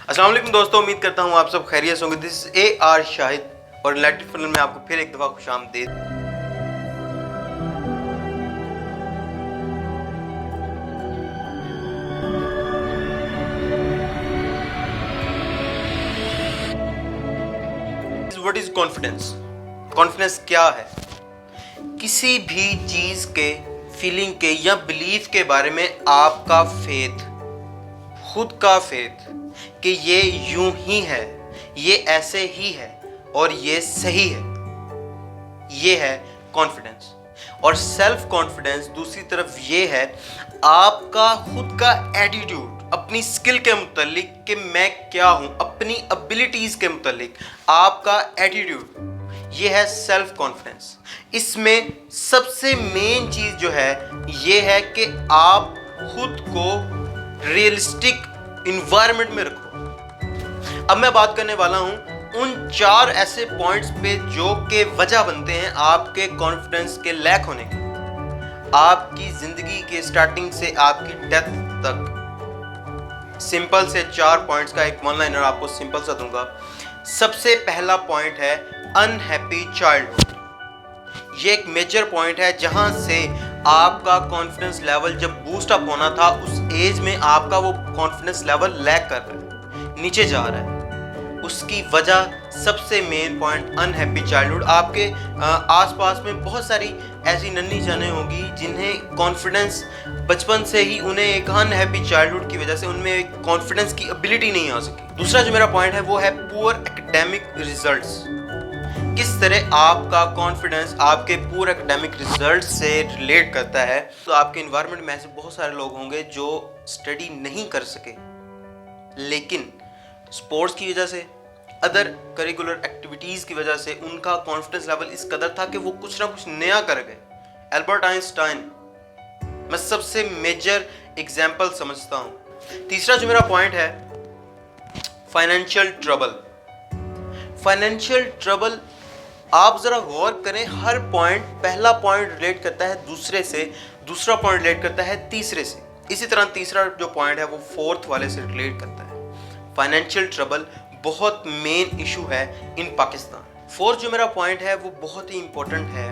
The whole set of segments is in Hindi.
अस्सलाम वालेकुम दोस्तों, उम्मीद करता हूँ आप सब खैरियत से होंगे। दिस इज AR शाहिद और रिलेटिव फिल्म में आपको फिर एक दफ़ा खुशामदीद। What is confidence? कॉन्फिडेंस क्या है? किसी भी चीज़ के, फीलिंग के या बिलीफ के बारे में आपका फेथ, खुद का फेथ कि ये यूं ही है, ये ऐसे ही है और ये सही है, ये है कॉन्फिडेंस। और सेल्फ कॉन्फिडेंस दूसरी तरफ ये है आपका खुद का एटीट्यूड अपनी स्किल के मुतालिक कि मैं क्या हूं, अपनी एबिलिटीज के मुतालिक आपका एटीट्यूड, ये है सेल्फ कॉन्फिडेंस। इसमें सबसे मेन चीज जो है ये है कि आप खुद को रियलिस्टिक इन्वायरमेंट में रखो। अब मैं बात करने वाला हूं उन 4 ऐसे पॉइंट्स पे जो के वजह बनते हैं आपके कॉन्फिडेंस के लैक होने के, आपकी जिंदगी के स्टार्टिंग से आपकी डेथ तक। सिंपल से 4 पॉइंट्स का एक वन लाइनर आपको सिंपल सा दूंगा। सबसे पहला पॉइंट है अनहैप्पी चाइल्डहुड। ये एक मेजर पॉइंट है जहां से आपका कॉन्फिडेंस लेवल जब बूस्ट अप होना था उस एज में आपका वो कॉन्फिडेंस लेवल लैक कर रहा है, नीचे जा रहा है। उसकी वजह सबसे मेन पॉइंट अनहैप्पी चाइल्डहुड। आपके आसपास में बहुत सारी ऐसी नन्ही जाने होगी जिन्हें कॉन्फिडेंस बचपन से ही, उन्हें एक अनहैप्पी चाइल्डहुड की वजह से उनमें एक कॉन्फिडेंस की एबिलिटी नहीं आ सकी। दूसरा जो मेरा पॉइंट है वो है पुअर एकेडमिक रिजल्ट्स। किस तरह आपका कॉन्फिडेंस आपके पूरे एकेडमिक रिजल्ट से रिलेट करता है। तो आपके इन्वायरमेंट में ऐसे बहुत सारे लोग होंगे जो स्टडी नहीं कर सके, लेकिन स्पोर्ट्स की वजह से, अदर करिकुलर एक्टिविटीज़ की वजह से उनका कॉन्फिडेंस लेवल इस कदर था कि वो कुछ ना कुछ नया कर गए। एल्बर्ट आइंस्टाइन मैं सबसे मेजर एग्जाम्पल समझता हूँ। तीसरा जो मेरा पॉइंट है फाइनेंशियल ट्रबल। फाइनेंशियल ट्रबल आप ज़रा गौर करें, हर पॉइंट, पहला पॉइंट रिलेट करता है दूसरे से, दूसरा पॉइंट रिलेट करता है तीसरे से, इसी तरह तीसरा जो पॉइंट है वो फोर्थ वाले से रिलेट करता है। फाइनेंशियल ट्रबल बहुत मेन इशू है इन पाकिस्तान। फोर्थ जो मेरा पॉइंट है वो बहुत ही इंपॉर्टेंट है,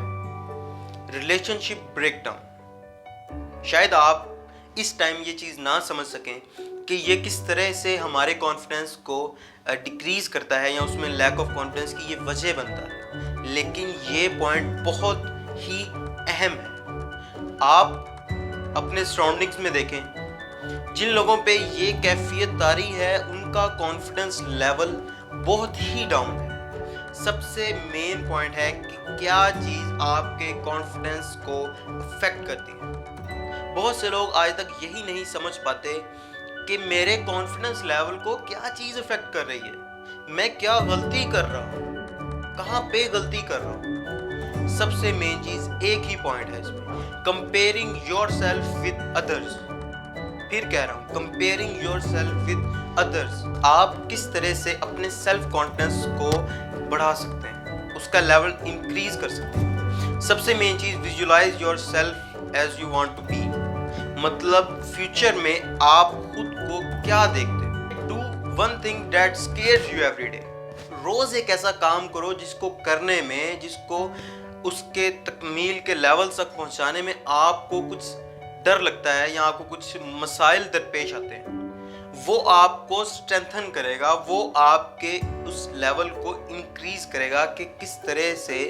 रिलेशनशिप ब्रेकडाउन। शायद आप इस टाइम ये चीज़ ना समझ सकें कि ये किस तरह से हमारे कॉन्फिडेंस को डिक्रीज करता है या उसमें लैक ऑफ कॉन्फिडेंस की ये वजह बनता है, लेकिन ये पॉइंट बहुत ही अहम है। आप अपने सराउंडिंग्स में देखें, जिन लोगों पे ये कैफियत तारी है उनका कॉन्फिडेंस लेवल बहुत ही डाउन है। सबसे मेन पॉइंट है कि क्या चीज़ आपके कॉन्फिडेंस को अफेक्ट करती है। बहुत से लोग आज तक यही नहीं समझ पाते कि मेरे कॉन्फिडेंस लेवल को क्या चीज़ अफेक्ट कर रही है, मैं क्या गलती कर रहा हूँ, कहाँ पे गलती कर रहा हूँ। सबसे मेन चीज़ एक ही पॉइंट है इसमें, कंपेयरिंग योरसेल्फ विद अदर्स। फिर कह रहा हूँ, कंपेयरिंग योरसेल्फ विद अदर्स। आप किस तरह से अपने सेल्फ कॉन्फिडेंस को बढ़ा सकते हैं, उसका लेवल इंक्रीज कर सकते हैं। सबसे मेन चीज़, visualise yourself as you want to be. मतलब फ्यूचर में आप खुद को क्या देखते हो। Do one thing that scares you every day. रोज एक ऐसा काम करो जिसको करने में, जिसको उसके तकमील के लेवल तक पहुंचाने में आपको कुछ डर लगता है या आपको कुछ मसाइल दरपेश आते हैं, वो आपको स्ट्रेंथन करेगा, वो आपके उस लेवल को इंक्रीज करेगा कि किस तरह से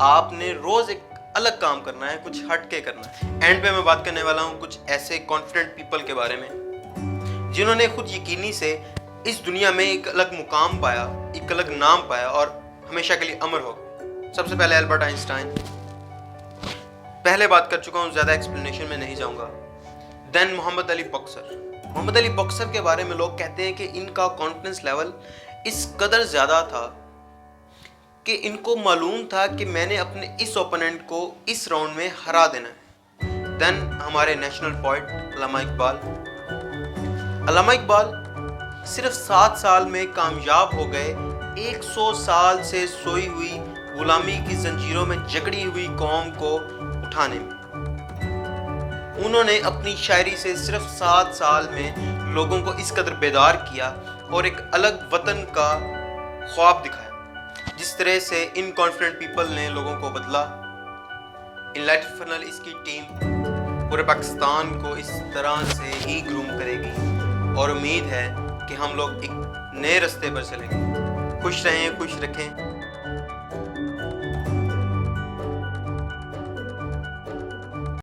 आपने रोज एक अलग काम करना है, कुछ हट के करना है। एंड पे मैं बात करने वाला हूँ कुछ ऐसे कॉन्फिडेंट पीपल के बारे में जिन्होंने खुद यकीनी से इस दुनिया में एक अलग मुकाम पाया, एक अलग नाम पाया और हमेशा के लिए अमर हो गए। सबसे पहले एल्बर्ट आइंस्टाइन, पहले बात कर चुका हूँ, ज़्यादा एक्सप्लेनेशन में नहीं जाऊँगा। Then Muhammad Ali boxer. Muhammad Ali boxer के बारे में लोग कहते हैं कि इनका कॉन्फिडेंस लेवल इस कदर ज़्यादा था कि इनको मालूम था कि मैंने अपने इस ओपोनेंट को इस राउंड में हरा देना है। देन हमारे नेशनल पोएट अल्लामा इकबाल। अल्लामा इकबाल सिर्फ 7 साल में कामयाब हो गए 100 साल से सोई हुई गुलामी की जंजीरों में जकड़ी हुई कौम को उठाने में। उन्होंने अपनी शायरी से सिर्फ 7 साल में लोगों को इस कदर बेदार किया और एक अलग वतन का ख्वाब दिखाया। जिस तरह से इन कॉन्फिडेंट पीपल ने लोगों को बदला, इनलाइटेड फनल इसकी टीम पूरे पाकिस्तान को इस तरह से ही ग्रूम करेगी और उम्मीद है कि हम लोग एक नए रास्ते पर चलेंगे। खुश रहें, खुश रखें।